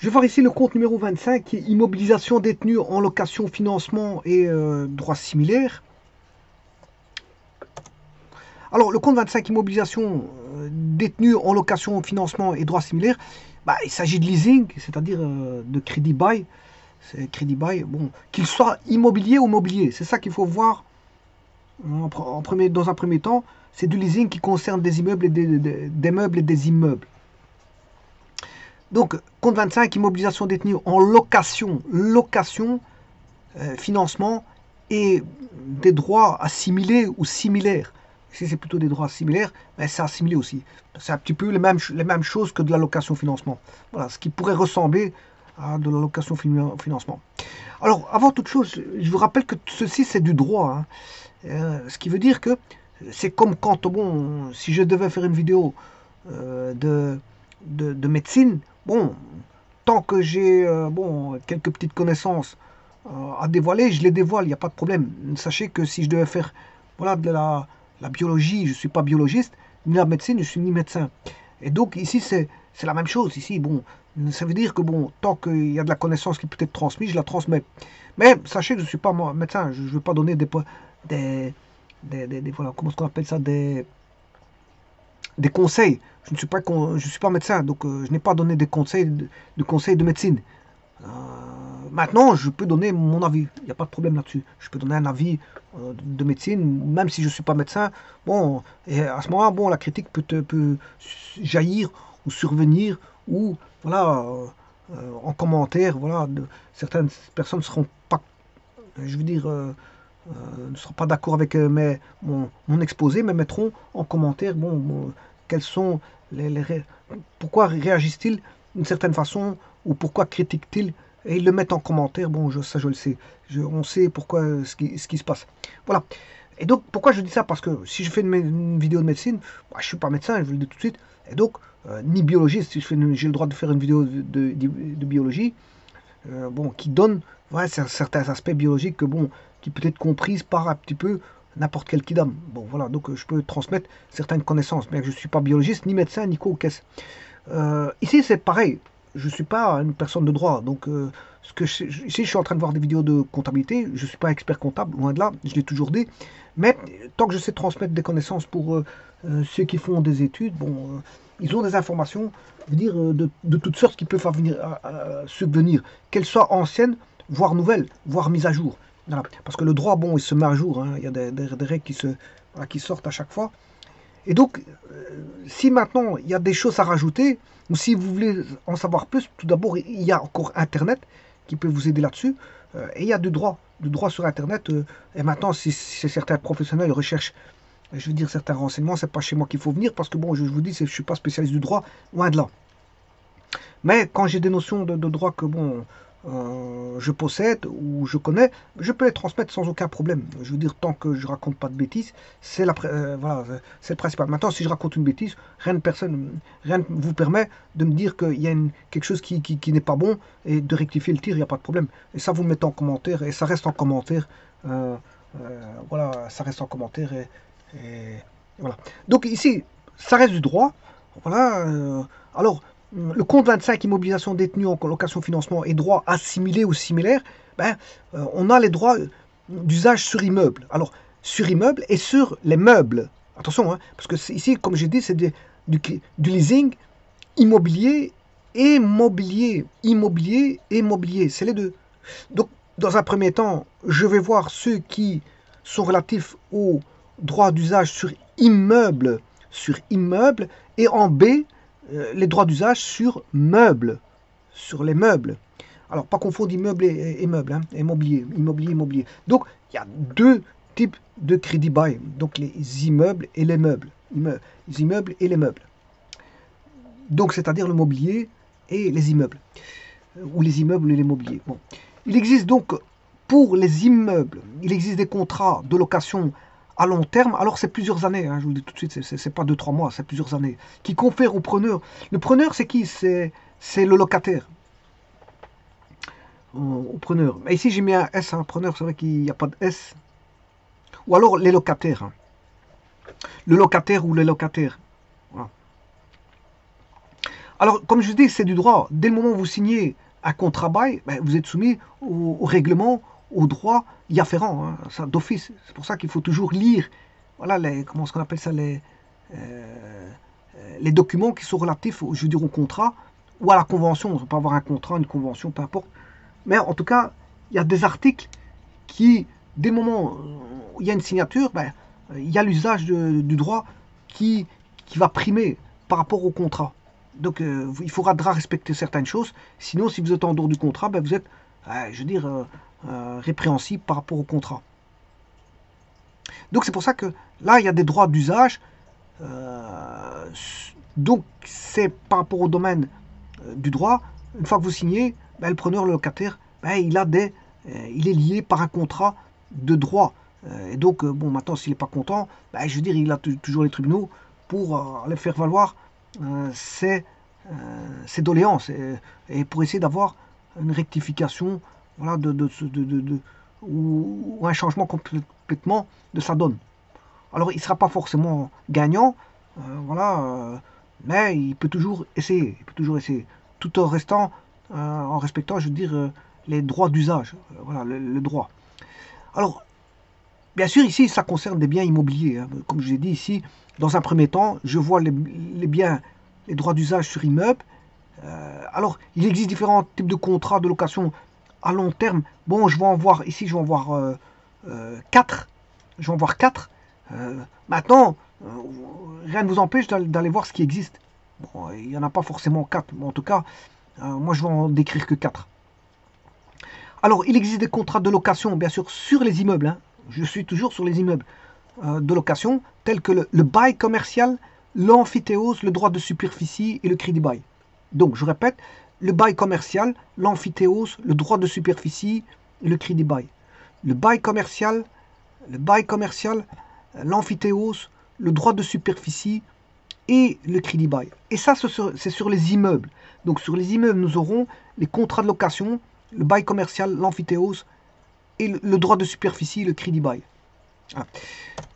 Je vais voir ici le compte numéro 25 qui est immobilisation détenue en location, financement et droits similaires. Alors le compte 25 immobilisation détenue en location, financement et droits similaires, il s'agit de leasing, c'est-à-dire de crédit bail. C'est crédit bail, bon, qu'il soit immobilier ou mobilier, c'est ça qu'il faut voir dans un premier temps. C'est du leasing qui concerne des immeubles et des meubles et des immeubles. Donc, compte 25, immobilisation détenue en location, financement et des droits assimilés ou similaires. Si c'est plutôt des droits similaires, mais c'est assimilé aussi. C'est un petit peu les mêmes choses que de la location-financement. Voilà, ce qui pourrait ressembler à de la location-financement. Alors, avant toute chose, je vous rappelle que ceci, c'est du droit. Ce qui veut dire que c'est comme quand, bon, si je devais faire une vidéo de médecine, bon, tant que j'ai quelques petites connaissances à dévoiler, je les dévoile, il n'y a pas de problème. Sachez que si je devais faire de la biologie, je ne suis pas biologiste, ni la médecine, je ne suis ni médecin. Et donc ici, c'est la même chose. Ici, bon, ça veut dire que bon, tant qu'il y a de la connaissance qui peut être transmise, je la transmets. Mais sachez que je ne suis pas médecin, je ne veux pas donner voilà, comment est-ce qu'on appelle ça, des conseils. Je ne suis pas médecin, donc je n'ai pas donné des conseils de médecine. Maintenant, je peux donner mon avis, il n'y a pas de problème là-dessus. Je peux donner un avis de médecine, même si je ne suis pas médecin. Bon, et à ce moment-là, bon, la critique peut jaillir ou survenir, ou voilà, en commentaire, voilà, certaines personnes ne seront pas, je veux dire, ne seront pas d'accord avec mon exposé, mais mettront en commentaire, quels sont pourquoi réagissent-ils d'une certaine façon, ou pourquoi critiquent-ils, et ils le mettent en commentaire. Bon, ça je le sais, on sait pourquoi ce qui se passe. Voilà. Et donc, pourquoi je dis ça? Parce que si je fais une vidéo de médecine, je ne suis pas médecin, je vous le dis tout de suite, et donc, ni biologiste, si j'ai le droit de faire une vidéo de biologie, qui donne certains aspects biologiques qui peut être comprise par un petit peu n'importe quel kidam. Bon, voilà, donc je peux transmettre certaines connaissances, bien que je ne suis pas biologiste, ni médecin, ni quoi ou qu'est-ce. Ici, c'est pareil. Je ne suis pas une personne de droit, donc ici, je suis en train de voir des vidéos de comptabilité. Je ne suis pas expert comptable, loin de là, je l'ai toujours dit. Mais tant que je sais transmettre des connaissances pour ceux qui font des études, ils ont des informations, je veux dire, de toutes sortes qui peuvent subvenir, qu'elles soient anciennes, voire nouvelles, voire mises à jour. Voilà. Parce que le droit, bon, il se met à jour. Il y a des règles qui sortent à chaque fois. Et donc, si maintenant il y a des choses à rajouter, ou si vous voulez en savoir plus, tout d'abord, il y a encore Internet qui peut vous aider là-dessus. Et il y a du droit sur Internet. Et maintenant, si certains professionnels recherchent, je veux dire, certains renseignements, c'est pas chez moi qu'il faut venir, parce que bon, je vous dis, je ne suis pas spécialiste du droit, loin de là. Mais quand j'ai des notions de droit que je possède ou je connais, je peux les transmettre sans aucun problème. Je veux dire, tant que je raconte pas de bêtises, c'est voilà, c'est le principal. Maintenant, si je raconte une bêtise, rien ne vous permet de me dire qu'il y a quelque chose qui n'est pas bon et de rectifier le tir, il n'y a pas de problème. Et ça, vous mettez en commentaire et ça reste en commentaire. Voilà, ça reste en commentaire et voilà. Donc ici, ça reste du droit. Voilà. Alors, le compte 25, immobilisation détenue en location financement et droits assimilés ou similaires, on a les droits d'usage sur immeuble. Alors, sur immeuble et sur les meubles. Attention, parce que ici, comme j'ai dit, c'est du leasing immobilier et mobilier. Immobilier et mobilier, c'est les deux. Donc, dans un premier temps, je vais voir ceux qui sont relatifs aux droits d'usage sur immeuble, et en B, les droits d'usage sur meubles, sur les meubles. Alors, pas confondre immeuble et meuble, et immobilier. Donc, il y a deux types de crédit bail, donc les immeubles et les meubles. Les immeubles et les meubles. Donc, c'est-à-dire le mobilier et les immeubles. Ou les immeubles et les mobiliers. Bon. Il existe donc, pour les immeubles, il existe des contrats de location à long terme. Alors c'est plusieurs années, je vous le dis tout de suite, c'est pas 2-3 mois, c'est plusieurs années, qui confèrent au preneur. Le preneur, c'est qui? C'est le locataire. Au preneur. Mais ici j'ai mis un S, preneur, c'est vrai qu'il n'y a pas de S. Ou alors les locataires. Le locataire ou les locataires. Voilà. Alors, comme je vous dis, c'est du droit. Dès le moment où vous signez un contrat bail, ben, vous êtes soumis au règlement, aux droits y afférents, hein, ça d'office. C'est pour ça qu'il faut toujours lire, voilà, comment est-ce qu'on appelle ça, les documents qui sont relatifs, je veux dire, au contrat ou à la convention. On peut avoir un contrat, une convention, peu importe. Mais en tout cas, il y a des articles qui, dès le moment où il y a une signature, ben, il y a l'usage du droit qui va primer par rapport au contrat. Donc il faudra respecter certaines choses. Sinon, si vous êtes en dehors du contrat, ben, vous êtes, je veux dire, répréhensible par rapport au contrat. Donc c'est pour ça que là, il y a des droits d'usage. Donc c'est par rapport au domaine du droit. Une fois que vous signez, ben, le preneur, le locataire, ben, il est lié par un contrat de droit. Et donc, bon, maintenant, s'il n'est pas content, ben, je veux dire, il a toujours les tribunaux pour aller faire valoir ses doléances et pour essayer d'avoir une rectification, voilà, ou un changement complètement de sa donne. Alors, il ne sera pas forcément gagnant, voilà, mais il peut toujours essayer, tout en restant, en respectant, je veux dire, les droits d'usage, voilà, le droit. Alors, bien sûr, ici, ça concerne des biens immobiliers. Hein. Comme je l'ai dit ici, dans un premier temps, je vois les biens, les droits d'usage sur immeuble. Alors, il existe différents types de contrats de location à long terme. Bon, je vais en voir, ici, je vais en voir 4. Je vais en voir 4. Maintenant, rien ne vous empêche d'aller voir ce qui existe. Bon, il n'y en a pas forcément 4, mais en tout cas, moi, je vais en décrire que 4. Alors, il existe des contrats de location, bien sûr, sur les immeubles. Hein. Je suis toujours sur les immeubles de location, tels que le bail commercial, l'amphithéose, le droit de superficie et le crédit bail. Donc, je répète, le bail commercial, l'amphithéose, le droit de superficie et le crédit bail. Le bail commercial, l'amphithéose, le droit de superficie et le crédit bail. Et ça, c'est sur les immeubles. Donc, sur les immeubles, nous aurons les contrats de location, le bail commercial, l'amphithéose et le droit de superficie, le crédit bail.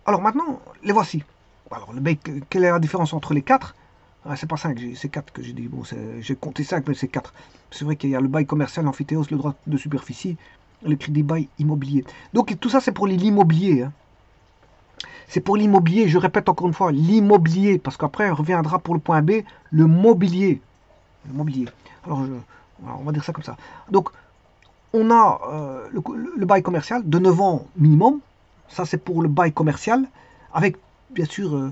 Alors maintenant, les voici. Alors, quelle est la différence entre les 4? C'est pas 5, c'est 4 que j'ai dit. Bon, j'ai compté 5, mais c'est 4. C'est vrai qu'il y a le bail commercial, l'amphithéose, le droit de superficie, le crédit bail immobilier. Donc tout ça, c'est pour l'immobilier. Hein. C'est pour l'immobilier, je répète encore une fois, l'immobilier, parce qu'après, on reviendra pour le point B, le mobilier. Le mobilier. Alors, on va dire ça comme ça. Donc, on a le bail commercial de 9 ans minimum. Ça, c'est pour le bail commercial, avec, bien sûr,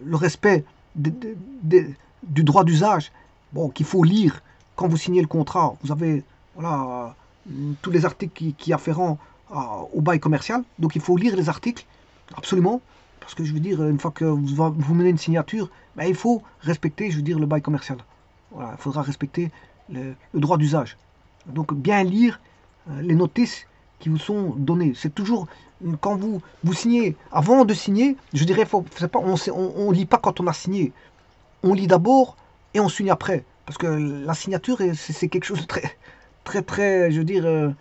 le respect du droit d'usage, bon, qu'il faut lire quand vous signez le contrat. Vous avez, voilà, tous les articles qui afférents au bail commercial. Donc, il faut lire les articles, absolument. Parce que, je veux dire, une fois que vous menez une signature, ben, il faut respecter, je veux dire, le bail commercial. Voilà, il faudra respecter le droit d'usage. Donc bien lire les notices qui vous sont données. C'est toujours, quand vous signez, avant de signer, je dirais, on lit pas quand on a signé. On lit d'abord et on signe après. Parce que la signature, c'est quelque chose de très, je veux dire,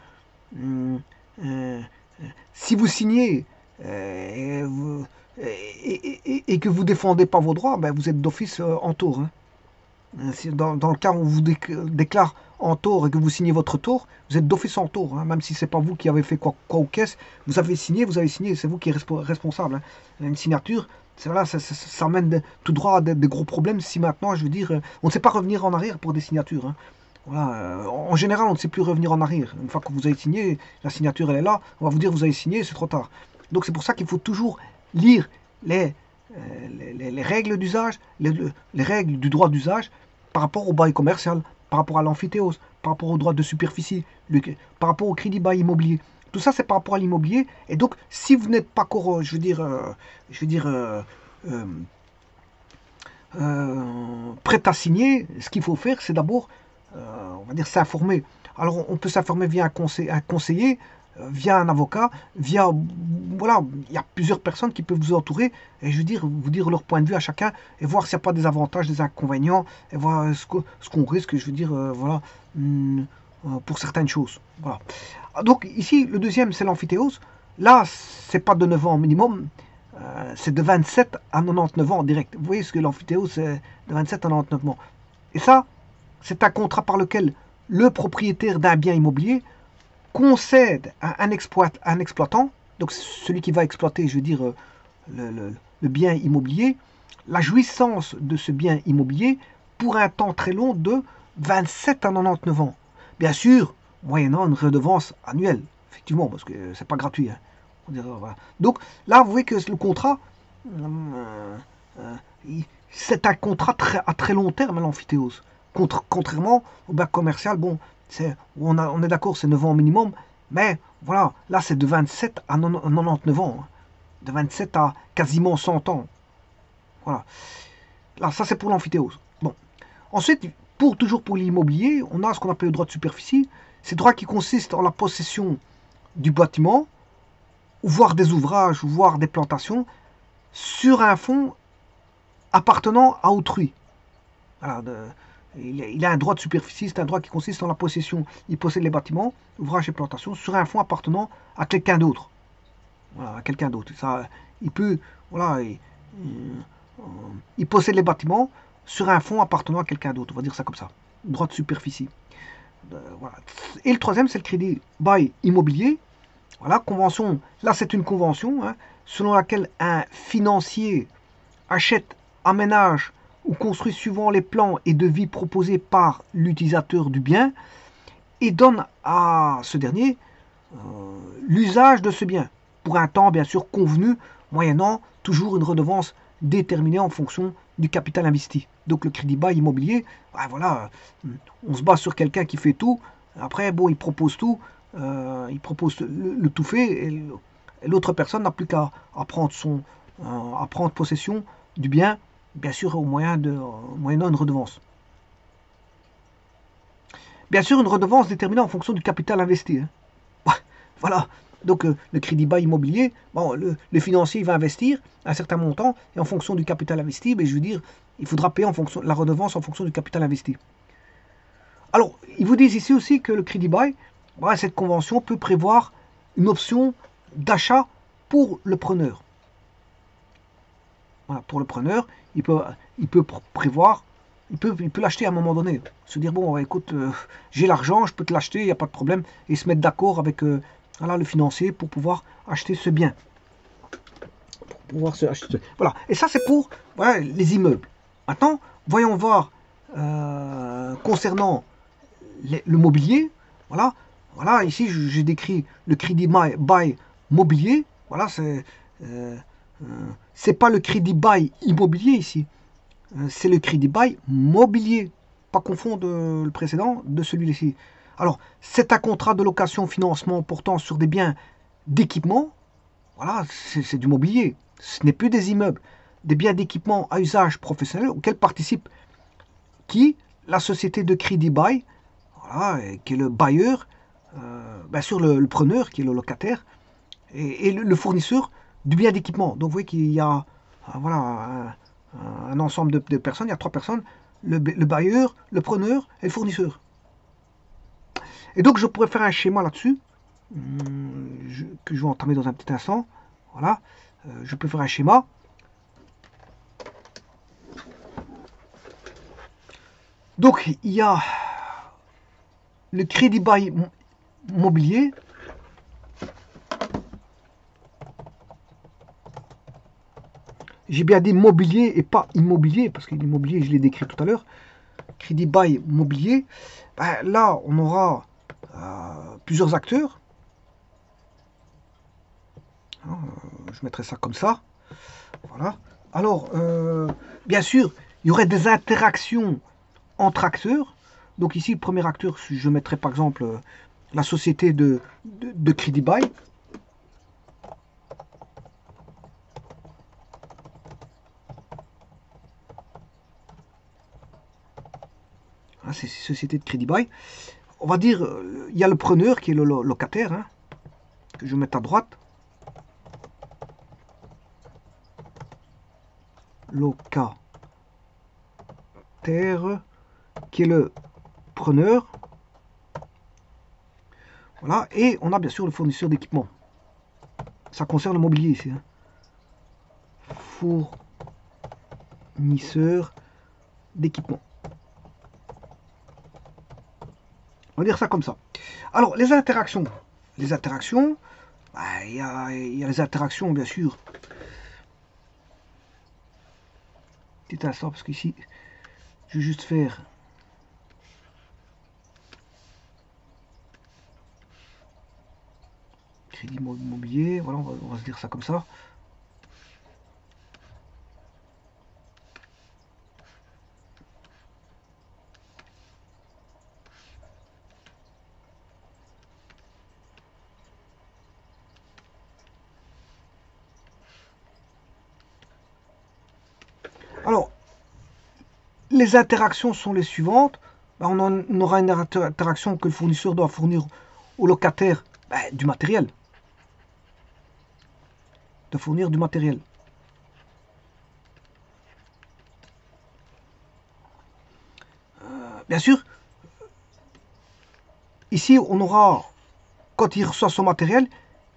si vous signez et que vous défendez pas vos droits, ben vous êtes d'office en tort. Hein. Dans le cas où on vous déclare en tort et que vous signez votre tort, vous êtes d'office en tort, hein, même si c'est pas vous qui avez fait quoi ou qu'est-ce, vous avez signé, c'est vous qui êtes responsable. Hein. Une signature, voilà, ça mène tout droit à des gros problèmes si maintenant, je veux dire, on ne sait pas revenir en arrière pour des signatures. Hein. Voilà, en général, on ne sait plus revenir en arrière. Une fois que vous avez signé, la signature elle est là, on va vous dire vous avez signé, c'est trop tard. Donc c'est pour ça qu'il faut toujours lire les règles d'usage, les règles du droit d'usage par rapport au bail commercial, par rapport à l'amphithéose, par rapport au droit de superficie, par rapport au crédit bail immobilier. Tout ça, c'est par rapport à l'immobilier. Et donc, si vous n'êtes pas encore, prêt à signer, ce qu'il faut faire, c'est d'abord, on va dire, s'informer. Alors, on peut s'informer via un conseiller, via un avocat, voilà, il y a plusieurs personnes qui peuvent vous entourer et je veux dire, vous dire leur point de vue à chacun et voir s'il n'y a pas des avantages, des inconvénients et voir ce qu'on risque, je veux dire, voilà, pour certaines choses. Voilà. Donc ici, le deuxième, c'est l'amphithéose. Là, c'est pas de 9 ans minimum, c'est de 27 à 99 ans direct. Vous voyez ce que l'amphithéose, c'est de 27 à 99 ans. Et ça, c'est un contrat par lequel le propriétaire d'un bien immobilier concède à un exploitant, donc celui qui va exploiter, je veux dire, le bien immobilier, la jouissance de ce bien immobilier pour un temps très long de 27 à 99 ans. Bien sûr, moyennant une redevance annuelle, effectivement, parce que c'est pas gratuit. Hein. Voilà. Donc là, vous voyez que le contrat, c'est un contrat à très long terme, l'amphithéose. Contrairement au bac commercial, bon, on est d'accord, c'est 9 ans minimum, mais voilà, là c'est de 27 à 99 ans, hein. De 27 à quasiment 100 ans. Voilà. Là, ça c'est pour l'amphithéose. Bon. Ensuite, toujours pour l'immobilier, on a ce qu'on appelle le droit de superficie. C'est le droit qui consiste en la possession du bâtiment, ou voire des ouvrages, ou voire des plantations, sur un fonds appartenant à autrui. Voilà, il a un droit de superficie, c'est un droit qui consiste en la possession. Il possède les bâtiments, ouvrages et plantations sur un fonds appartenant à quelqu'un d'autre. Voilà, à quelqu'un d'autre. Ça, il peut, voilà, il possède les bâtiments sur un fonds appartenant à quelqu'un d'autre. On va dire ça comme ça. Droit de superficie. Voilà. Et le troisième, c'est le crédit bail immobilier. Voilà, convention. Là, c'est une convention hein, selon laquelle un financier achète, aménage ou construit suivant les plans et devis proposés par l'utilisateur du bien et donne à ce dernier l'usage de ce bien pour un temps bien sûr convenu, moyennant toujours une redevance déterminée en fonction du capital investi. Donc le crédit bail immobilier, ben voilà, on se base sur quelqu'un qui fait tout. Après, bon, il propose tout, il propose le tout fait, et l'autre personne n'a plus qu'à prendre possession du bien, bien sûr moyennant une redevance. Bien sûr, une redevance déterminée en fonction du capital investi. Hein. Voilà. Donc le crédit bail immobilier, bon, le financier va investir un certain montant et en fonction du capital investi, ben, je veux dire, il faudra payer la redevance en fonction du capital investi. Alors, ils vous disent ici aussi que le crédit bail, ben, cette convention peut prévoir une option d'achat pour le preneur. Voilà, pour le preneur, il peut prévoir, il peut l'acheter à un moment donné. Se dire, bon, écoute, j'ai l'argent, je peux te l'acheter, il n'y a pas de problème. Et se mettre d'accord avec voilà, le financier pour pouvoir acheter ce bien. Voilà. Et ça, c'est pour voilà, les immeubles. Maintenant, voyons voir concernant le mobilier. Voilà. Voilà, ici, j'ai décrit le crédit bail mobilier. Voilà, c'est pas le crédit bail immobilier ici. C'est le crédit bail mobilier. Pas confondre le précédent de celui-ci. Alors, c'est un contrat de location-financement portant sur des biens d'équipement. Voilà, c'est du mobilier. Ce n'est plus des immeubles. Des biens d'équipement à usage professionnel auxquels participe qui? La société de crédit bail, voilà, qui est le bailleur, bien sûr le preneur, qui est le locataire, et le fournisseur du bien d'équipement. Donc vous voyez qu'il y a voilà, un ensemble de personnes, il y a trois personnes, le bailleur, le preneur et le fournisseur. Et donc je pourrais faire un schéma là-dessus, que je vais entamer dans un petit instant. Voilà, je peux faire un schéma. Donc il y a le crédit bail mobilier. J'ai bien dit mobilier et pas immobilier, parce que l'immobilier, je l'ai décrit tout à l'heure. Crédit bail mobilier. Ben, là, on aura plusieurs acteurs. Je mettrai ça comme ça. Voilà. Alors, bien sûr, il y aurait des interactions entre acteurs. Donc ici, le premier acteur, je mettrai par exemple la société de crédit bail. C'est société de crédit bail. On va dire, il y a le preneur qui est le locataire, hein, que je vais mettre à droite. Locataire, qui est le preneur. Voilà, et on a bien sûr le fournisseur d'équipement. Ça concerne le mobilier ici. Hein. fournisseur d'équipement. On va dire ça comme ça. Alors, les interactions. Les interactions, bah, il y a les interactions, bien sûr. Petit instant, parce qu'ici, je vais juste faire... Crédit immobilier, voilà, on va se dire ça comme ça. Alors, les interactions sont les suivantes. Ben, on aura une interaction que le fournisseur doit fournir au locataire du matériel. De fournir du matériel. Bien sûr, ici, on aura, quand il reçoit son matériel,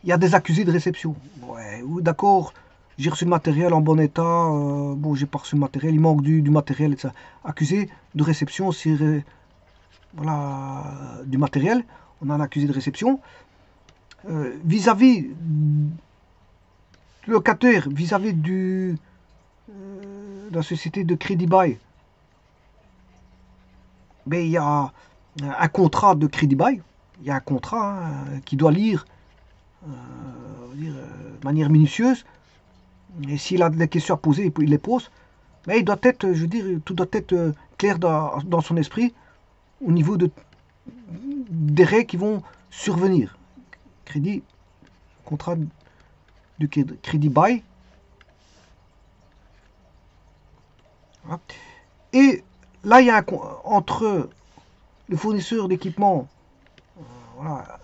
il y a des accusés de réception. Ouais, d'accord, j'ai reçu le matériel en bon état, bon, j'ai pas reçu le matériel, il manque du matériel, etc. Accusé de réception, voilà, du matériel, on a un accusé de réception. Vis-à-vis le locataire, vis-à-vis de la société de crédit bail, ben, il y a un contrat de crédit bail, il y a un contrat qui doit lire de manière minutieuse. Et s'il a des questions à poser, il les pose. Mais il doit être, je veux dire, tout doit être clair dans son esprit au niveau des règles qui vont survenir. Crédit, contrat du crédit bail. Voilà. Et là, il y a entre le fournisseur d'équipement voilà,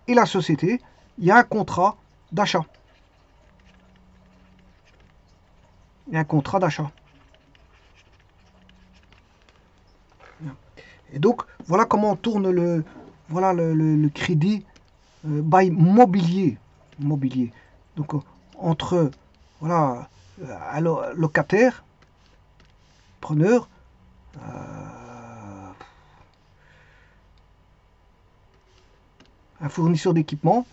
et la société, il y a un contrat d'achat. Il y a un contrat d'achat. Et donc, voilà comment on tourne le crédit bail mobilier. Donc, entre voilà, locataire, preneur, un fournisseur d'équipement,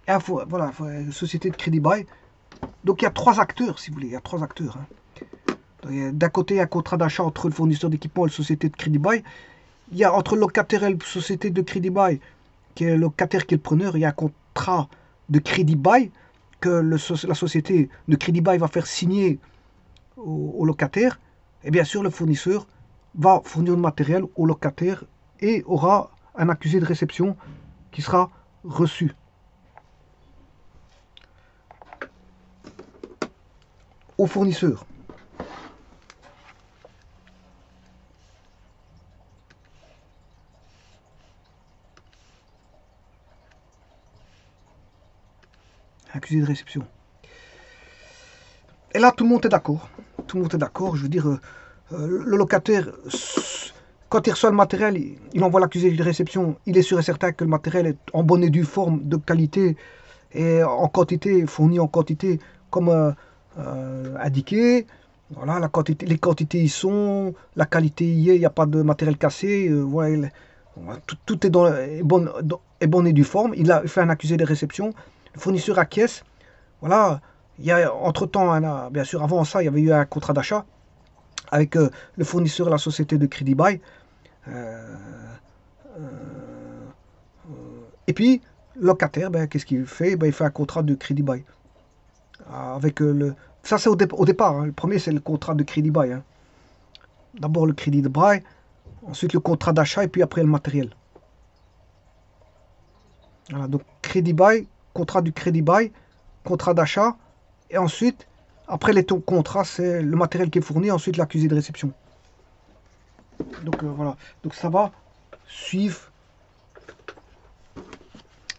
et voilà, une société de crédit bail. Donc il y a trois acteurs, si vous voulez, il y a trois acteurs. D'un côté, il y a un contrat d'achat entre le fournisseur d'équipement et la société de crédit bail. Il y a entre le locataire et la société de crédit bail, qui est le locataire qui est le preneur, il y a un contrat de crédit bail que la société de crédit bail va faire signer au locataire. Et bien sûr, le fournisseur va fournir le matériel au locataire et aura un accusé de réception qui sera reçu. Au fournisseur. Accusé de réception. Et là, tout le monde est d'accord. Tout le monde est d'accord. Je veux dire, le locataire, quand il reçoit le matériel, il envoie l'accusé de réception. Il est sûr et certain que le matériel est en bonne et due forme, de qualité et en quantité, fourni en quantité comme indiqué. Voilà, les quantités y sont, la qualité y est, il n'y a pas de matériel cassé. Voilà, tout est bonne et due forme. Il a fait un accusé de réception. Le fournisseur acquiesce. Voilà, il y a entre-temps, bien sûr, avant ça, il y avait eu un contrat d'achat avec le fournisseur et la société de crédit bail. Et puis, le locataire, qu'est-ce qu'il fait? Il fait un contrat de crédit bail. Avec ça, c'est au départ. Hein. Le premier, c'est le contrat de crédit bail. Hein. D'abord le crédit de bail, ensuite le contrat d'achat et puis après le matériel. Voilà, donc crédit bail, contrat du crédit bail, contrat d'achat, et ensuite, après les contrats, c'est le matériel qui est fourni, ensuite l'accusé de réception. Donc voilà, donc ça va suivre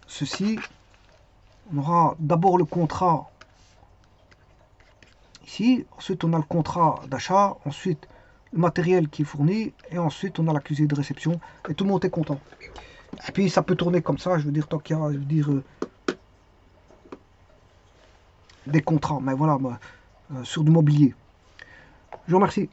ceci. On aura d'abord le contrat ici, ensuite on a le contrat d'achat, ensuite le matériel qui est fourni, et ensuite on a l'accusé de réception, et tout le monde est content. Et puis ça peut tourner comme ça, je veux dire, tant qu'il y a, je veux dire, des contrats, mais voilà, sur du mobilier. Je vous remercie.